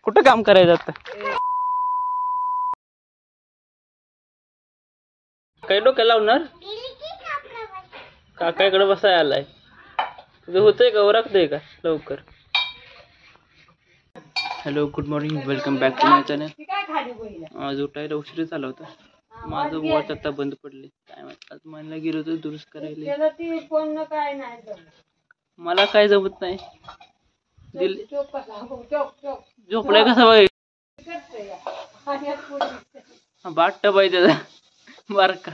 कुठं काम करायचं आता? काय डोक्याला लावणार? काकाकडे बसाय आलाय. तुझं होतंय का? ओरखतंय का लवकर? Hello, good morning, welcome back to my channel. आज उठायला उशीर झाला होता. माझं वॉच आता बंद पडले. काय माहिती, आज मला गेलो होतो दुरुस्त करायला. मला काय जमत नाही. झोपलाय कसा बाई? बाट बाई त्याचा बारका.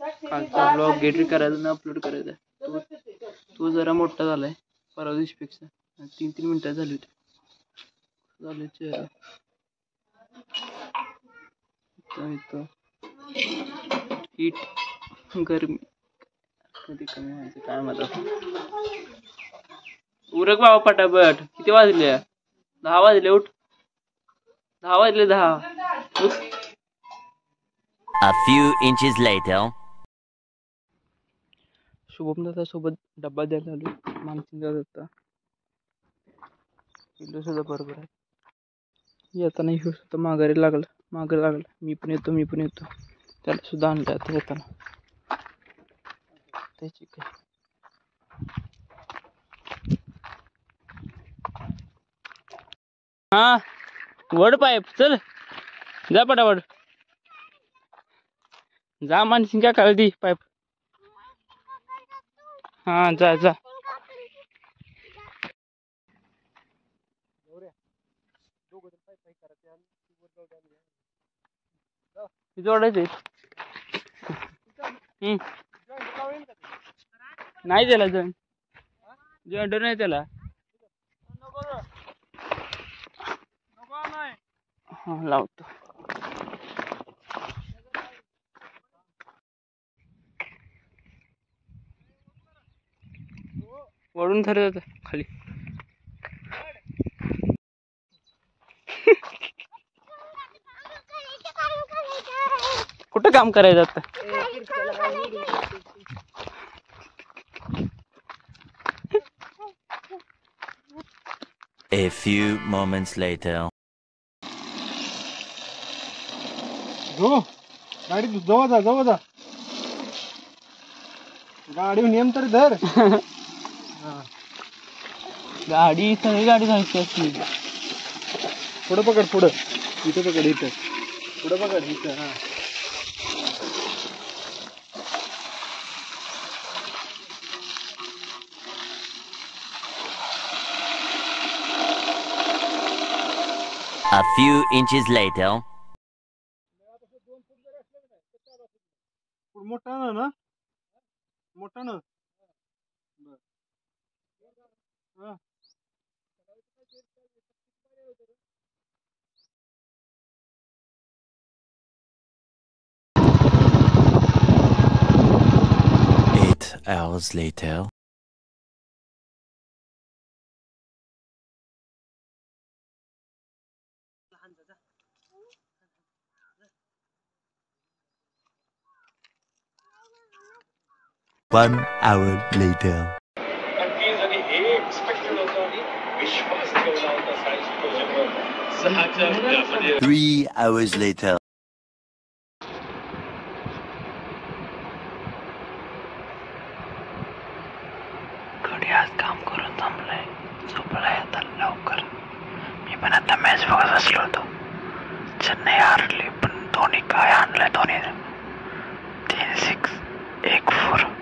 कालचा ब्लॉग एडिट करायचा ना अपलोड करायचा. तो जरा मोठा झालाय परवा दिवशीपेक्षा. 3 मिनिटं झाली होती. झाले चेहरा हीट गरमी कधी कमी व्हायचं काय मला. उरक बाबा पटापट. किती वाजले? 10 वाजले. उठ. 10 वाजले. 10. A few inches later. Shubham दादा सोबत डब्बा द्यायला आलो. मानसिंग दादा किल्लो सुद्धा बरोबर आहे. येताना हिरो सुद्धा माघारी लागला. मी पण येतो. त्याला सुद्धा आणलं आता येताना. त्याची काय हा वड पाईप. चल जा पटापट जा. मानसिंग का काढली पाईप. हा जा. जोडायचे नाही त्याला जॉईंट नाही त्याला. हा लावतो. वळून धरत खाली. कुठं काम करायचं आता? A few moments later. गाडी जवळ जा. गाडी नियम तरी धर. गाडी सगळी गाडी जायची असली. पुढं पकड. इथं पकड. पुढं पकड इथं. हा A few inches later. मोठा ना. 8 hours later. One hour later. 3 hours later. कधी आज काम करून थांबलंय. झोपलाय आता लवकर. मी पण आता मॅच बघत बसलो होतो. चेन्नई हारली पण धोनी काय आणलंय. धोनी 3 6 1 4.